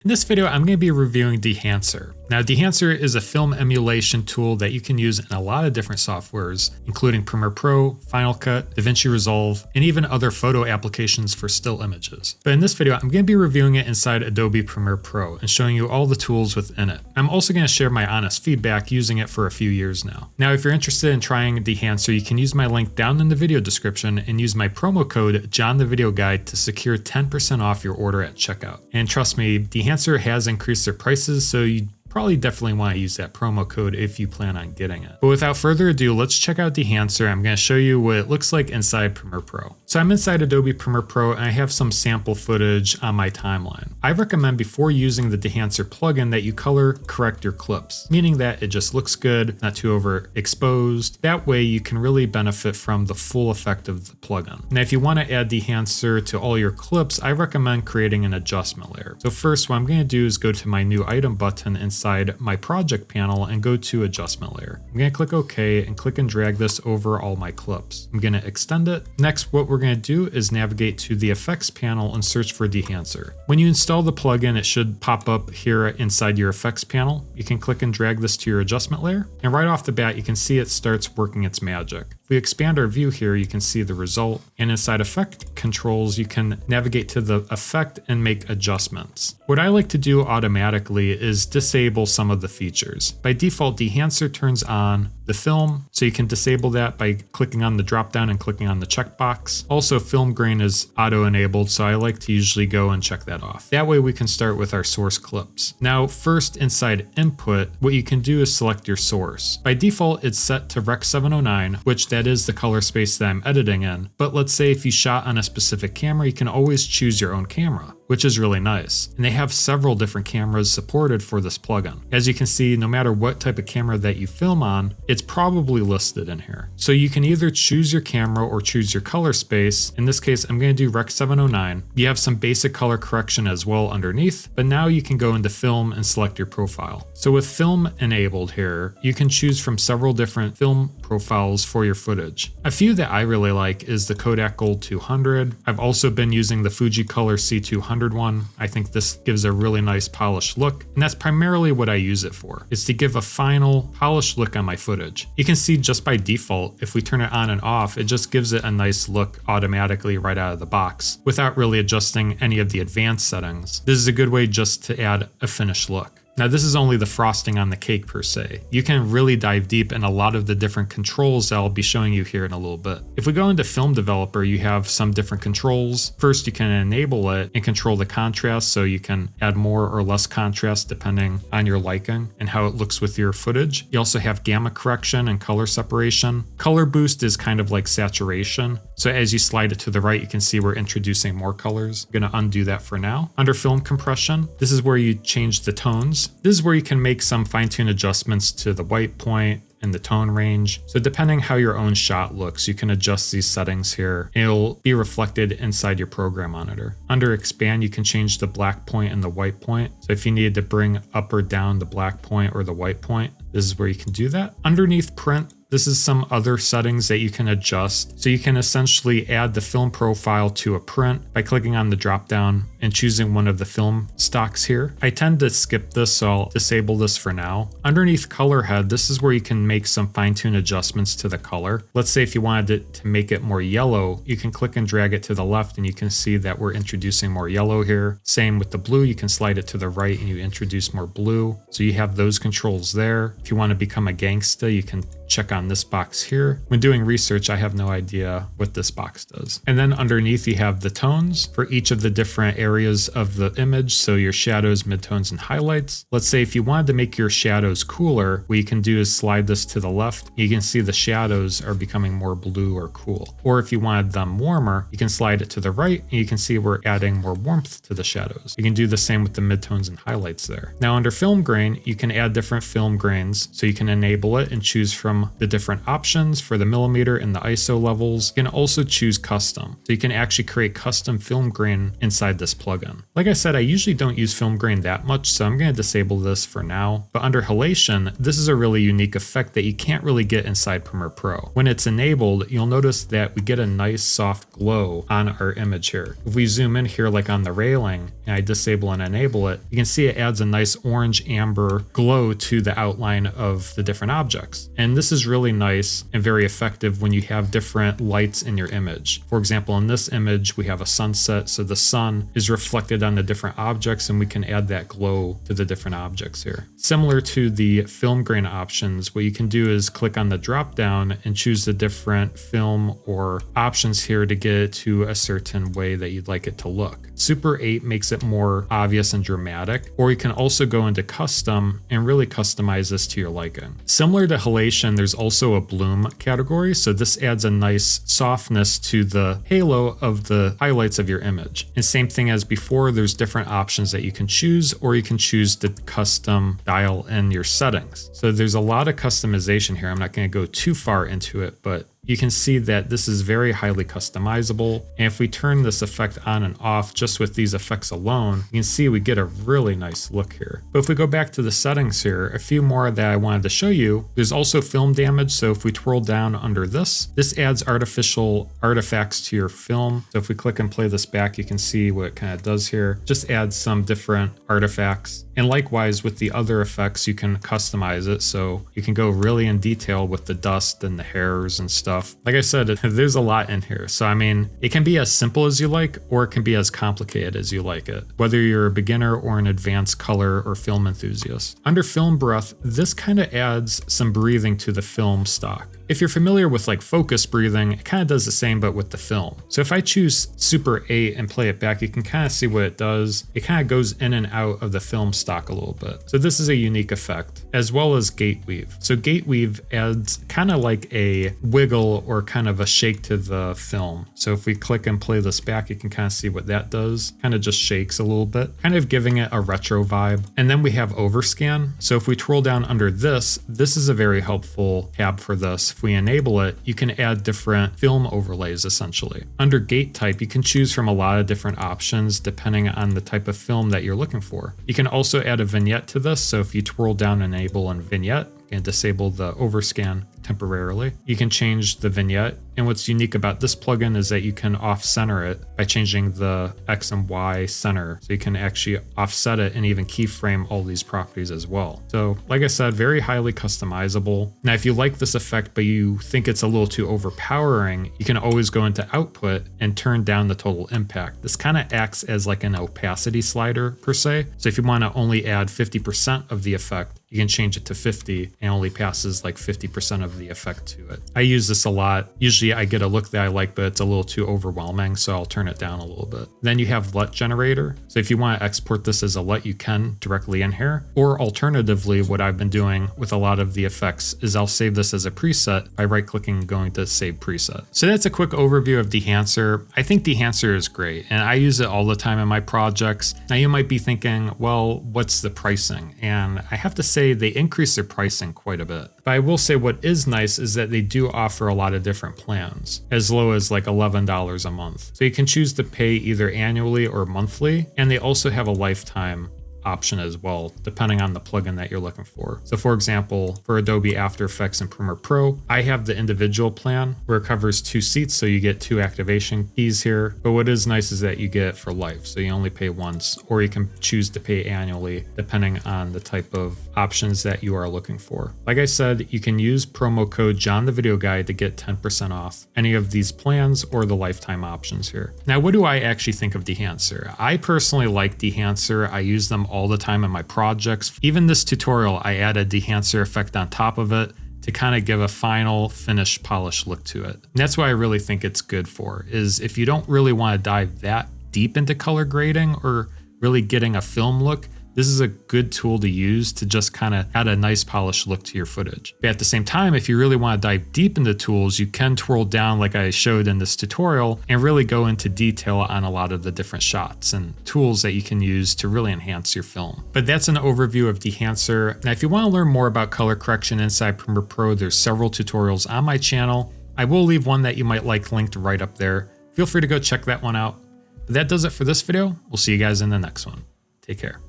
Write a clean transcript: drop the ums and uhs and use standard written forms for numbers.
In this video, I'm going to be reviewing Dehancer. Now, Dehancer is a film emulation tool that you can use in a lot of different softwares, including Premiere Pro, Final Cut, DaVinci Resolve, and even other photo applications for still images. But in this video, I'm going to be reviewing it inside Adobe Premiere Pro and showing you all the tools within it. I'm also going to share my honest feedback using it for a few years now. Now, if you're interested in trying Dehancer, you can use my link down in the video description and use my promo code JohnTheVideoGuide to secure 10% off your order at checkout. And trust me, Dehancer has increased their prices, so you probably definitely want to use that promo code if you plan on getting it. But without further ado, let's check out Dehancer. I'm going to show you what it looks like inside Premiere Pro. So I'm inside Adobe Premiere Pro and I have some sample footage on my timeline. I recommend before using the Dehancer plugin that you color correct your clips, meaning that it just looks good, not too overexposed. That way you can really benefit from the full effect of the plugin. Now, if you want to add Dehancer to all your clips, I recommend creating an adjustment layer. So first, what I'm going to do is go to my new item button inside my project panel and go to adjustment layer. I'm going to click OK and click and drag this over all my clips. I'm going to extend it. Next, what we're going to do is navigate to the effects panel and search for Dehancer. When you install the plugin, it should pop up here inside your effects panel. You can click and drag this to your adjustment layer. And right off the bat, you can see it starts working its magic. If we expand our view here, you can see the result. And inside effect controls, you can navigate to the effect and make adjustments. What I like to do automatically is disable some of the features. By default, Dehancer turns on the film, so you can disable that by clicking on the drop down and clicking on the checkbox. Also, film grain is auto enabled, so I like to usually go and check that off. That way we can start with our source clips. Now, first inside input, what you can do is select your source. By default, it's set to Rec 709, which that is the color space that I'm editing in. But let's say if you shot on a specific camera, you can always choose your own camera, which is really nice. And they have several different cameras supported for this plugin. As you can see, no matter what type of camera that you film on, it's probably listed in here. So you can either choose your camera or choose your color space. In this case, I'm going to do Rec 709. You have some basic color correction as well underneath, but now you can go into film and select your profile. So with film enabled here, you can choose from several different film profiles for your footage. A few that I really like is the Kodak Gold 200. I've also been using the Fuji Color C200 one. I think this gives a really nice polished look, and that's primarily what I use it for, is to give a final polished look on my footage. You can see just by default, if we turn it on and off, it just gives it a nice look automatically right out of the box without really adjusting any of the advanced settings. This is a good way just to add a finished look. Now, this is only the frosting on the cake per se. You can really dive deep in a lot of the different controls that I'll be showing you here in a little bit. If we go into Film Developer, you have some different controls. First, you can enable it and control the contrast, so you can add more or less contrast depending on your liking and how it looks with your footage. You also have gamma correction and color separation. Color boost is kind of like saturation. So as you slide it to the right, you can see we're introducing more colors. I'm going to undo that for now. Under film compression, this is where you change the tones. This is where you can make some fine-tune adjustments to the white point and the tone range. So depending how your own shot looks, you can adjust these settings here. It'll be reflected inside your program monitor. Under expand, you can change the black point and the white point. So if you needed to bring up or down the black point or the white point, this is where you can do that. Underneath print, this is some other settings that you can adjust. So you can essentially add the film profile to a print by clicking on the drop down and choosing one of the film stocks here. I tend to skip this, so I'll disable this for now. Underneath color head, this is where you can make some fine-tune adjustments to the color. Let's say if you wanted it to make it more yellow, you can click and drag it to the left and you can see that we're introducing more yellow here. Same with the blue, you can slide it to the right and you introduce more blue. So you have those controls there. If you want to become a gangsta, you can check on this box here. When doing research, I have no idea what this box does. And then underneath you have the tones for each of the different areas of the image. So your shadows, midtones, and highlights. Let's say if you wanted to make your shadows cooler, what you can do is slide this to the left. You can see the shadows are becoming more blue or cool. Or if you wanted them warmer, you can slide it to the right and you can see we're adding more warmth to the shadows. You can do the same with the midtones and highlights there. Now under film grain, you can add different film grains. So you can enable it and choose from from the different options for the millimeter and the ISO levels. You can also choose custom. So you can actually create custom film grain inside this plugin. Like I said, I usually don't use film grain that much, so I'm going to disable this for now. But under Halation, this is a really unique effect that you can't really get inside Premiere Pro. When it's enabled, you'll notice that we get a nice soft glow on our image here. If we zoom in here like on the railing and I disable and enable it, you can see it adds a nice orange amber glow to the outline of the different objects. And this is really nice and very effective when you have different lights in your image. For example, in this image, we have a sunset, so the sun is reflected on the different objects and we can add that glow to the different objects here. Similar to the film grain options, what you can do is click on the drop down and choose the different film or options here to get it to a certain way that you'd like it to look. Super 8 makes it more obvious and dramatic, or you can also go into custom and really customize this to your liking. Similar to Halation, there's also a bloom category, so this adds a nice softness to the halo of the highlights of your image. And same thing as before, there's different options that you can choose, or you can choose to custom dial in your settings. So there's a lot of customization here. I'm not going to go too far into it, but you can see that this is very highly customizable. And if we turn this effect on and off just with these effects alone, you can see we get a really nice look here. But if we go back to the settings here, a few more that I wanted to show you, there's also film damage. So if we twirl down under this adds artificial artifacts to your film. So if we click and play this back, you can see what it kind of does here. Just adds some different artifacts. And likewise with the other effects, you can customize it. So you can go really in detail with the dust and the hairs and stuff. Like I said, there's a lot in here. So I mean, it can be as simple as you like, or it can be as complicated as you like it, whether you're a beginner or an advanced color or film enthusiast. Under film breath, this kind of adds some breathing to the film stock. If you're familiar with like focus breathing, it kind of does the same, but with the film. So if I choose Super 8 and play it back, you can kind of see what it does. It kind of goes in and out of the film stock a little bit. So this is a unique effect, as well as gate weave. So gate weave adds kind of like a wiggle or kind of a shake to the film. So if we click and play this back, you can kind of see what that does. Kind of just shakes a little bit, kind of giving it a retro vibe. And then we have overscan. So if we twirl down under this is a very helpful tab for this. If we enable it, you can add different film overlays essentially. Under gate type, you can choose from a lot of different options depending on the type of film that you're looking for. You can also add a vignette to this. So if you twirl down enable and vignette, and disable the overscan temporarily. You can change the vignette. And what's unique about this plugin is that you can off-center it by changing the X and Y center. So you can actually offset it and even keyframe all these properties as well. So like I said, very highly customizable. Now, if you like this effect, but you think it's a little too overpowering, you can always go into output and turn down the total impact. This kind of acts as like an opacity slider per se. So if you want to only add 50% of the effect, you can change it to 50 and only passes like 50% of the effect to it. I use this a lot. Usually I get a look that I like, but it's a little too overwhelming, so I'll turn it down a little bit. Then you have LUT generator. So if you want to export this as a LUT, you can directly in here. Or alternatively, what I've been doing with a lot of the effects is I'll save this as a preset by right-clicking and going to save preset. So that's a quick overview of Dehancer. I think Dehancer is great, and I use it all the time in my projects. Now you might be thinking, well, what's the pricing? And I have to say they increase their pricing quite a bit. But I will say what is nice is that they do offer a lot of different plans, as low as like $11 a month. So you can choose to pay either annually or monthly, and they also have a lifetime option as well, depending on the plugin that you're looking for. So for example, for Adobe After Effects and Premiere Pro, I have the individual plan where it covers 2 seats, so you get 2 activation keys here. But what is nice is that you get it for life, so you only pay once, or you can choose to pay annually, depending on the type of options that you are looking for. Like I said, you can use promo code John the Video Guy to get 10% off any of these plans or the lifetime options here. Now, what do I actually think of Dehancer? I personally like Dehancer. I use them all the time in my projects. Even this tutorial, I added Dehancer effect on top of it to kind of give a final finished polished look to it. And that's what I really think it's good for, is if you don't really want to dive that deep into color grading or really getting a film look, this is a good tool to use to just kind of add a nice polished look to your footage. But at the same time, if you really want to dive deep into tools, you can twirl down like I showed in this tutorial and really go into detail on a lot of the different shots and tools that you can use to really enhance your film. But that's an overview of Dehancer. Now, if you want to learn more about color correction inside Premiere Pro, there's several tutorials on my channel. I will leave one that you might like linked right up there. Feel free to go check that one out. But that does it for this video. We'll see you guys in the next one. Take care.